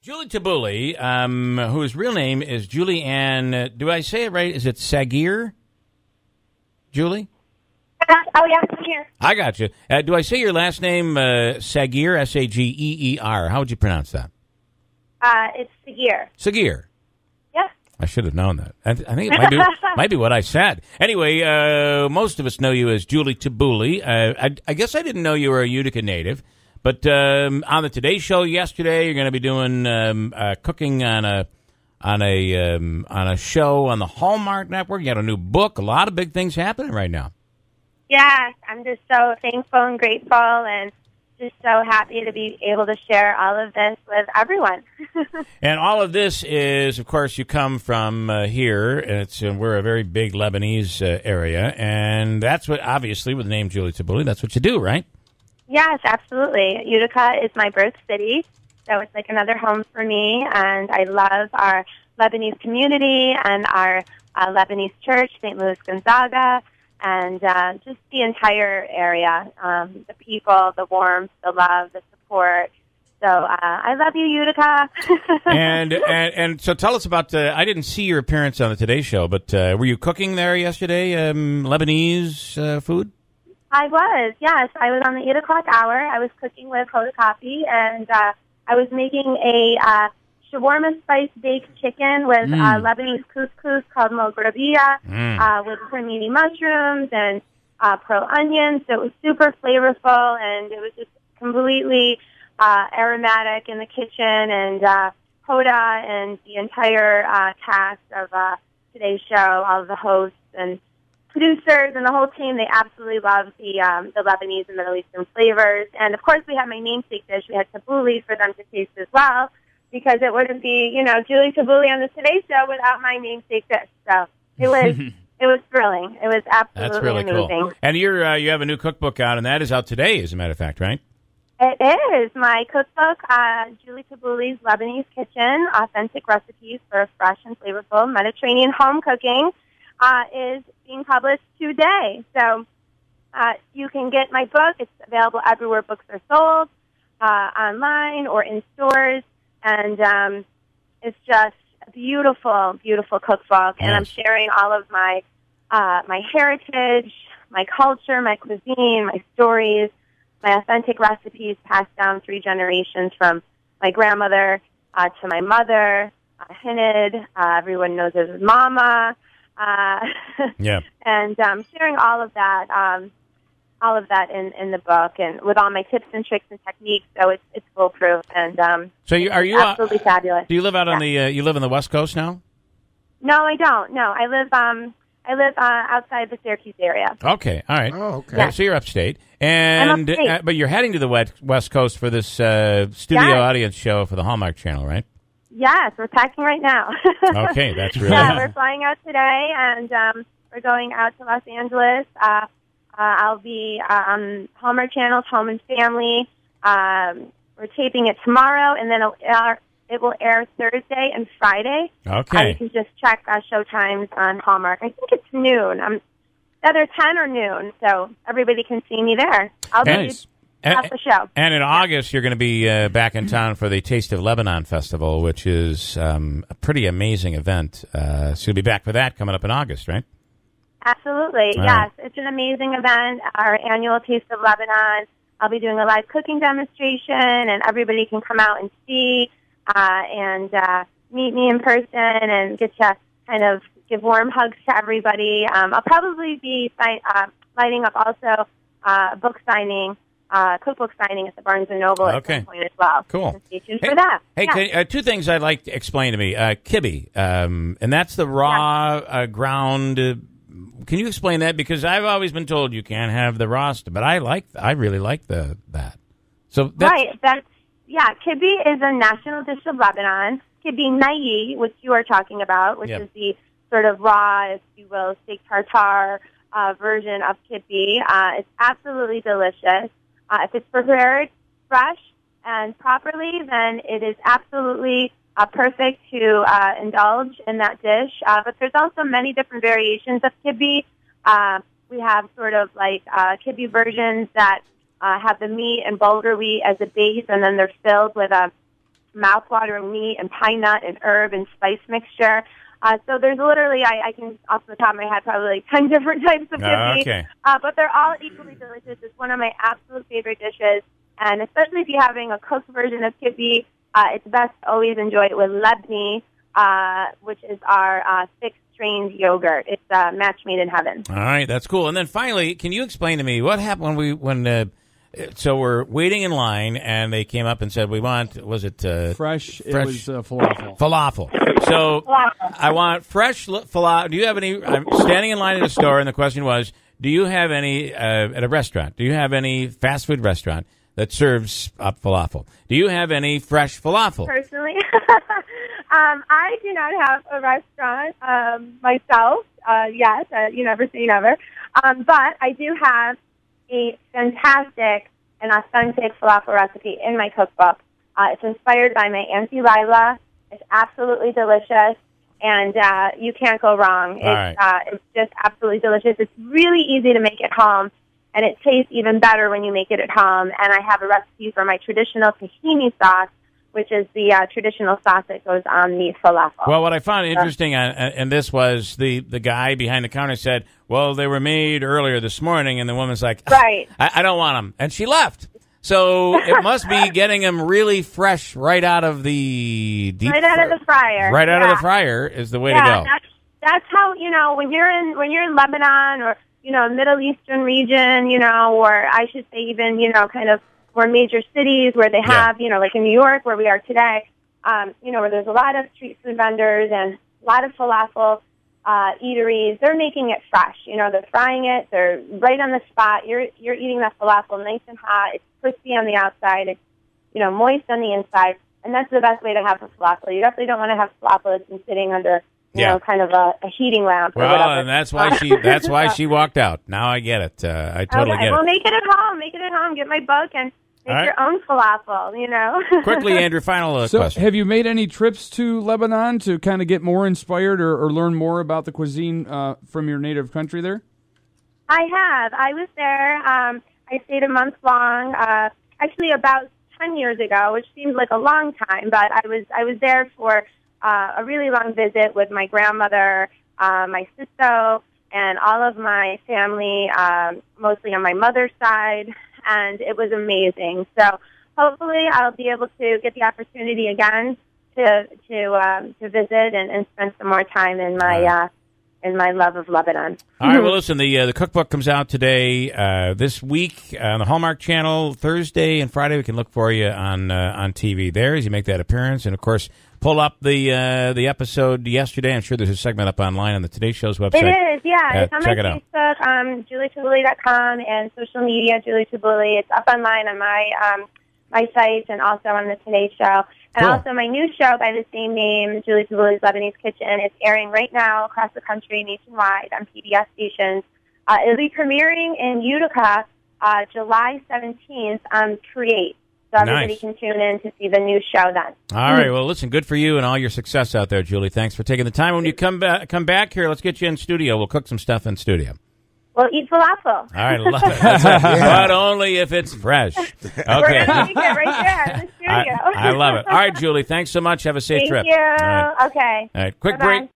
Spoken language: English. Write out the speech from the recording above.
Julie Tabouli, whose real name is Julie Ann, do I say it right? Is it Sagir? Julie? Oh, yeah, I'm here. I got you. Do I say your last name Sagir, S-A-G-E-E-R? How would you pronounce that? It's Sagir. Sagir. Yeah. I should have known that. I think it might be what I said. Anyway, most of us know you as Julie Tabouli. I guess I didn't know you were a Utica native. But on the Today Show yesterday, you're going to be doing cooking on a show on the Hallmark Network. You got a new book. A lot of big things happening right now. Yeah, I'm just so thankful and grateful, and just so happy to be able to share all of this with everyone. And all of this is, of course, you come from here. We're a very big Lebanese area, and that's what, obviously, with the name Julie Tabouli, that's what you do, right? Yes, absolutely. Utica is my birth city, so it's like another home for me, and I love our Lebanese community and our Lebanese church, St. Louis Gonzaga, and just the entire area, the people, the warmth, the love, the support. So I love you, Utica. and so tell us about, I didn't see your appearance on the Today Show, but were you cooking there yesterday, Lebanese food? I was, yes. I was on the 8 o'clock hour. I was cooking with Hoda Coffee, and I was making a shawarma spice baked chicken with Lebanese couscous called mograbiya with cremini mushrooms and pearl onions. So it was super flavorful, and it was just completely aromatic in the kitchen. And Hoda and the entire cast of today's show, all of the hosts and producers and the whole team, they absolutely love the Lebanese and Middle Eastern flavors. And, of course, we had my namesake dish. We had tabouli for them to taste as well, because it wouldn't be, Julie Tabouli on the Today Show without my namesake dish. So it was it was thrilling. It was absolutely That's really amazing. Cool. And you have a new cookbook out, and that is out today, as a matter of fact, right? It is. My cookbook, Julie Tabouli's Lebanese Kitchen, Authentic Recipes for Fresh and Flavorful Mediterranean Home Cooking, is being published today. So you can get my book. It's available everywhere books are sold, online or in stores. And it's just a beautiful, beautiful cookbook. And I'm sharing all of my my heritage, my culture, my cuisine, my stories, my authentic recipes passed down 3 generations from my grandmother to my mother, Hinid. Everyone knows her as Mama. Yeah. And sharing all of that in the book, and with all my tips and tricks and techniques. So it's foolproof, and so are you absolutely fabulous. Do you live out on the you live on the West Coast now? No, I don't. No, I live outside the Syracuse area. Okay, all right. Oh, okay. Yeah. So you're upstate, and I'm upstate. But you're heading to the West Coast for this studio audience show for the Hallmark Channel, right? Yes, we're packing right now. Okay, that's really yeah. We're flying out today, and we're going out to Los Angeles. I'll be on Hallmark Channel's Home and Family. We're taping it tomorrow, and then it will air Thursday and Friday. Okay. You can just check show times on Hallmark. I think it's noon. Either 10 or noon, so everybody can see me there. I'll be at the show. And in August, you're going to be back in town for the Taste of Lebanon Festival, which is a pretty amazing event. So you'll be back for that coming up in August, right? Absolutely, All yes. right. It's an amazing event, our annual Taste of Lebanon. I'll be doing a live cooking demonstration, and everybody can come out and see and meet me in person and get to kind of give warm hugs to everybody. I'll probably be lighting up also a book signing, cookbook signing at the Barnes & Noble at some point as well. Cool. So stay tuned for that. Hey, 2 things I'd like to explain to me. Kibbe, and that's the raw ground. Can you explain that? Because I've always been told you can't have the raw stuff, but I really like that. So right. Kibbe is a national dish of Lebanon. Kibbe nayi, which you are talking about, which is the sort of raw, if you will, steak tartare version of kibbe. It's absolutely delicious. If it's prepared fresh and properly, then it is absolutely perfect to indulge in that dish. But there's also many different variations of kibbe. We have sort of like kibbe versions that have the meat and bulgur wheat as a base, and then they're filled with a mouthwatering meat and pine nut and herb and spice mixture. So there's literally, I can, off the top of my head, probably like 10 different types of kibbe. Okay. But they're all equally delicious. It's one of my absolute favorite dishes. And especially if you're having a cooked version of kibbe, it's best to always enjoy it with lebni, which is our thick, strange yogurt. It's a match made in heaven. All right, that's cool. And then finally, can you explain to me what happened so we're waiting in line, and they came up and said, we want, was it fresh? It was falafel. Falafel. So I want fresh falafel. Do you have any, I'm standing in line at a store, and the question was, do you have any, at a restaurant, do you have any fast food restaurant that serves falafel? Do you have any fresh falafel? Personally, I do not have a restaurant myself. Yes, you never say never. But I do have a fantastic and authentic falafel recipe in my cookbook. It's inspired by my Auntie Lila. It's absolutely delicious, and you can't go wrong. It's just absolutely delicious. It's really easy to make at home, and it tastes even better when you make it at home. And I have a recipe for my traditional tahini sauce, which is the traditional sauce that goes on the falafel. Well, what I found interesting in this was the guy behind the counter said, well, they were made earlier this morning, and the woman's like, right. I don't want them. And she left. So it must be getting them really fresh right out of the out of the fryer. Right out of the fryer is the way to go. That's how, when you're in Lebanon or, Middle Eastern region, or I should say even, kind of more major cities where they have, like in New York where we are today, where there's a lot of street food vendors and a lot of falafel eateries. They're making it fresh. They're frying it. They're right on the spot. You're eating that falafel nice and hot. It's crispy on the outside. It's, moist on the inside. And that's the best way to have a falafel. You definitely don't want to have falafel that's been sitting under, kind of a heating lamp or whatever. Well, and that's why she walked out. Now I get it. I totally get it. Well, make it at home. Make it at home. Get my book and make your own falafel, Quickly, Andrew, final question. So have you made any trips to Lebanon to kind of get more inspired or learn more about the cuisine from your native country there? I have. I was there. I stayed a month long, actually about 10 years ago, which seems like a long time, but I was there for a really long visit with my grandmother, my sister, and all of my family, mostly on my mother's side, and it was amazing. So hopefully I'll be able to get the opportunity again to visit and spend some more time in my love of Lebanon. All right, well, listen, the cookbook comes out today, this week on the Hallmark Channel. Thursday and Friday we can look for you on TV there as you make that appearance. And, of course, pull up the episode yesterday. I'm sure there's a segment up online on the Today Show's website. It is, yeah. It's on my Facebook, JulieTabouli.com, and social media, Julie Tabouli. It's up online on my site and also on the Today Show. And also my new show by the same name, Julie Tabouli's Lebanese Kitchen, is airing right now across the country, nationwide, on PBS stations. It'll be premiering in Utica July 17th on Create. So everybody can tune in to see the new show then. All right. Well, listen, good for you and all your success out there, Julie. Thanks for taking the time. When you come back here, let's get you in studio. We'll cook some stuff in studio. We'll eat falafel. All right, love it. But only if it's fresh. Okay. We're going to make it right there in the studio. I love it. All right, Julie, thanks so much. Have a safe trip. Thank you. All right. Okay. All right, quick Bye-bye. break.